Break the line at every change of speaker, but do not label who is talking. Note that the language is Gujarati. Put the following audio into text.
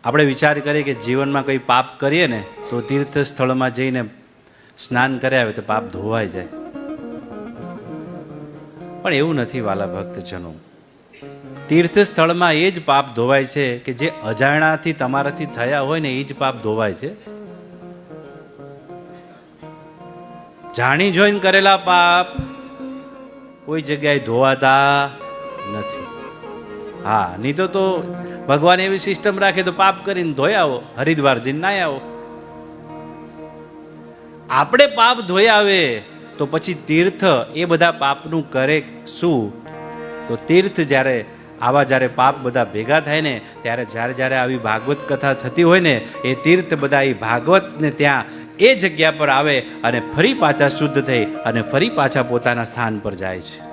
આપણે વિચાર કરીએ કે જીવનમાં કંઈ પાપ કરીએ ને તો તીર્થ સ્થળમાં જઈને સ્નાન કર્યા આવે તો પાપ ધોવાઈ જાય. પણ એવું નથી વાલા ભક્તજનો. તીર્થ સ્થળમાં એ જ પાપ ધોવાય છે કે જે અજાણાથી તમારાથી થયા હોય ને એ જ પાપ ધોવાય છે. જાણી જોઈને કરેલા પાપ કોઈ જગ્યાએ ધોવાતા નથી. હા, નહીં તો ભગવાન એવી સિસ્ટમ રાખે તો પાપ કરીને ધોઈ આવો, હરિદ્વાર જઈને નાઈ આવો. આપણે પાપ ધોઈ આવે તો પછી તીર્થ એ બધા પાપનું કરે શું? તો તીર્થ જ્યારે પાપ બધા ભેગા થાય ને ત્યારે જ્યારે આવી ભાગવત કથા થતી હોય ને એ તીર્થ બધા એ ભાગવતને ત્યાં એ જગ્યા પર આવે અને ફરી પાછા શુદ્ધ થઈ અને ફરી પાછા પોતાના સ્થાન પર જાય છે.